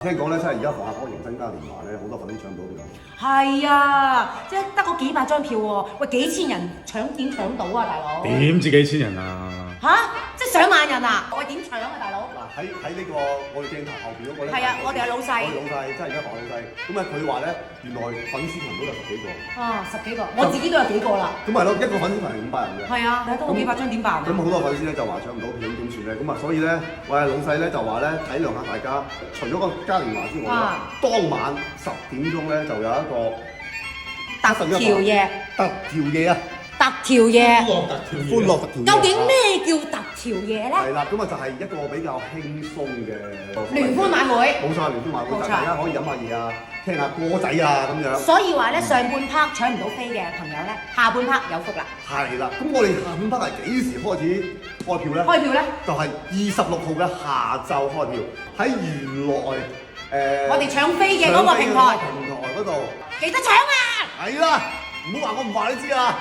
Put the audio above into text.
聽講咧，真係而家防下嗰個迎新嘉年華咧，好多粉絲搶唔到票。係啊，即係得嗰幾百張票喎，喂幾千人搶點搶到啊，大佬？點知幾千人啊？嚇！即係上萬人啊！喂點搶啊，大佬？嗱喺呢個我哋鏡頭後邊嗰個咧，係啊，我哋係老細。我哋老細，真係而家防老細。咁啊，佢話咧，原來粉絲群都有10幾個。啊，10幾個，我自己都有幾個啦。咁係咯，一個粉絲群係500人嘅。係啊，得嗰幾百張點辦啊？咁好多粉絲咧就話搶唔到票，點算咧？咁啊，所以咧，我哋老細咧就話咧體諒下大家，除咗個嘉年華之外咧，當晚10點鐘咧就有一個特調夜。特調夜啊！特調夜。歡樂特調夜。究竟咩叫特調夜咧？係啦，咁啊就係一個比較輕鬆嘅聯歡晚會。冇錯，聯歡晚會，冇錯大家可以飲下嘢啊，聽下歌仔啊咁樣。所以話咧，上半 part 搶唔到飛嘅朋友咧，下半 part 有福啦。係啦，咁我哋下半 part 係幾時開始開票咧？開票咧？就係26號嘅下晝開票，喺原來我哋搶飛嘅嗰個平台嗰度。記得搶啊！係啦，唔好話我唔話你知啊！